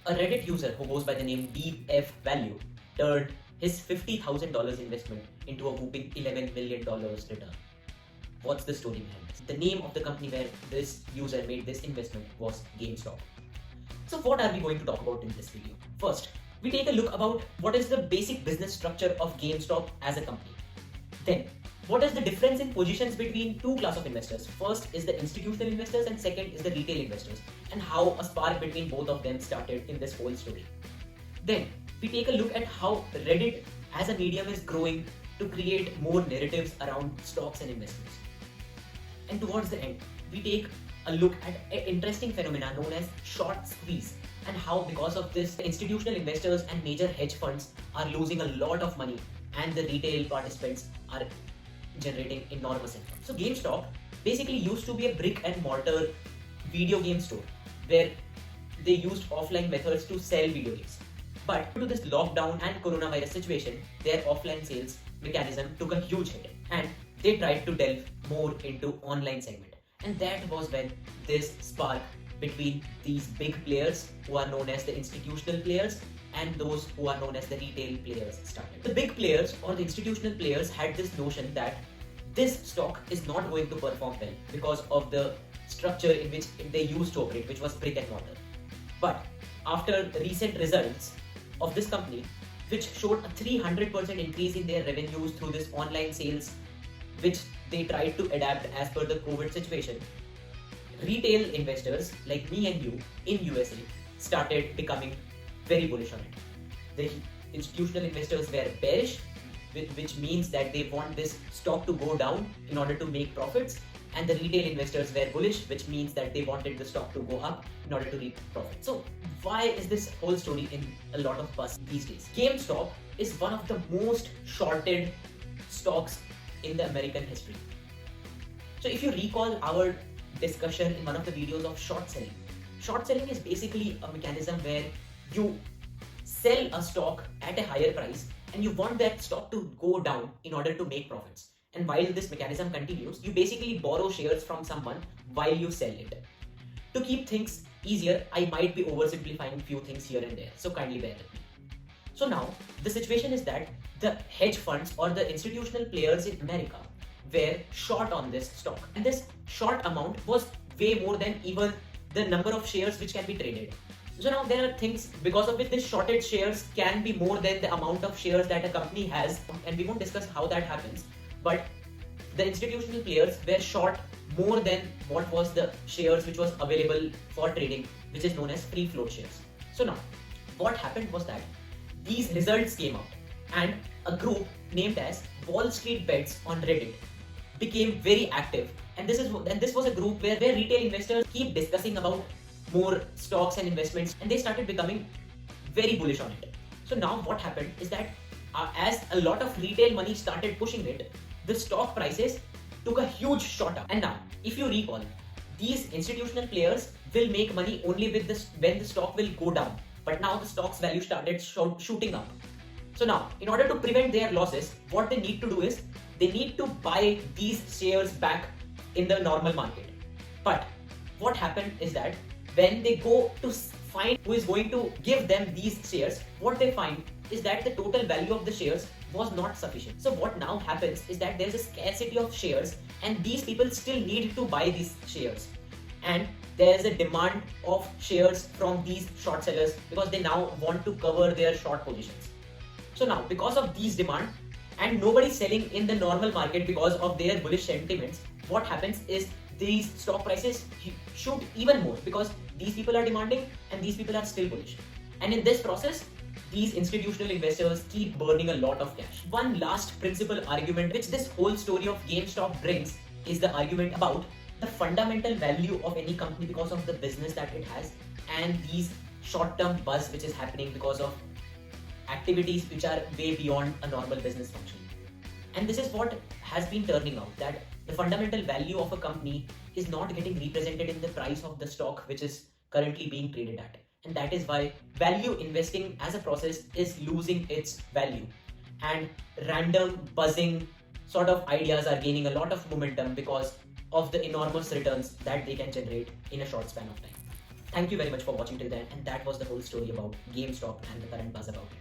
A Reddit user who goes by the name DF Value turned his $50,000 investment into a whooping $11 million return. What's the story behind this? The name of the company where this user made this investment was GameStop. So what are we going to talk about in this video? First, we take a look about what is the basic business structure of GameStop as a company. Then, what is the difference in positions between two classes of investors? First is the institutional investors and second is the retail investors, and how a spark between both of them started in this whole story. Then, we take a look at how Reddit as a medium is growing to create more narratives around stocks and investments. And towards the end, we take a look at an interesting phenomenon known as short squeeze, and how because of this, institutional investors and major hedge funds are losing a lot of money and the retail participants are generating enormous income. So GameStop basically used to be a brick and mortar video game store where they used offline methods to sell video games. But due to this lockdown and coronavirus situation, their offline sales mechanism took a huge hit and they tried to delve more into online segment. And that was when this spark between these big players who are known as the institutional players and those who are known as the retail players started. The big players or the institutional players had this notion that this stock is not going to perform well because of the structure in which they used to operate, which was brick and mortar. But after recent results of this company, which showed a 300% increase in their revenues through this online sales, which they tried to adapt as per the COVID situation, retail investors like me and you in USA started becoming very bullish on it. The institutional investors were bearish, which means that they want this stock to go down in order to make profits, and the retail investors were bullish, which means that they wanted the stock to go up in order to reap profit. So why is this whole story in a lot of buzz these days? GameStop is one of the most shorted stocks in the American history. So if you recall our discussion in one of the videos of short selling is basically a mechanism where you sell a stock at a higher price and you want that stock to go down in order to make profits. And while this mechanism continues, you basically borrow shares from someone while you sell it. To keep things easier, I might be oversimplifying few things here and there, so kindly bear with me. So now, the situation is that the hedge funds or the institutional players in America were short on this stock. And this short amount was way more than even the number of shares which can be traded. So now there are things because of which this shorted shares can be more than the amount of shares that a company has, and we won't discuss how that happens. But the institutional players were short more than what was the shares which was available for trading, which is known as free float shares. So now, what happened was that these results came out and a group named as Wall Street Bets on Reddit became very active. And this was a group where retail investors keep discussing about more stocks and investments, and they started becoming very bullish on it. So now what happened is that as a lot of retail money started pushing it, the stock prices took a huge shot up. And now, if you recall, these institutional players will make money only with this when the stock will go down. But now the stock's value started shooting up. So now, in order to prevent their losses, what they need to do is they need to buy these shares back in the normal market. But what happened is that when they go to find who is going to give them these shares, what they find is that the total value of the shares was not sufficient. So what now happens is that there is a scarcity of shares and these people still need to buy these shares. And there is a demand of shares from these short sellers because they now want to cover their short positions. So now, because of these demand and nobody selling in the normal market because of their bullish sentiments, what happens is these stock prices shoot even more because these people are demanding and these people are still bullish. And in this process, these institutional investors keep burning a lot of cash. One last principal argument which this whole story of GameStop brings is the argument about the fundamental value of any company because of the business that it has and these short-term buzz which is happening because of activities which are way beyond a normal business function. And this is what has been turning out, that the fundamental value of a company is not getting represented in the price of the stock which is currently being traded at. And that is why value investing as a process is losing its value. And random buzzing sort of ideas are gaining a lot of momentum because of the enormous returns that they can generate in a short span of time. Thank you very much for watching till then, and that was the whole story about GameStop and the current buzz about it.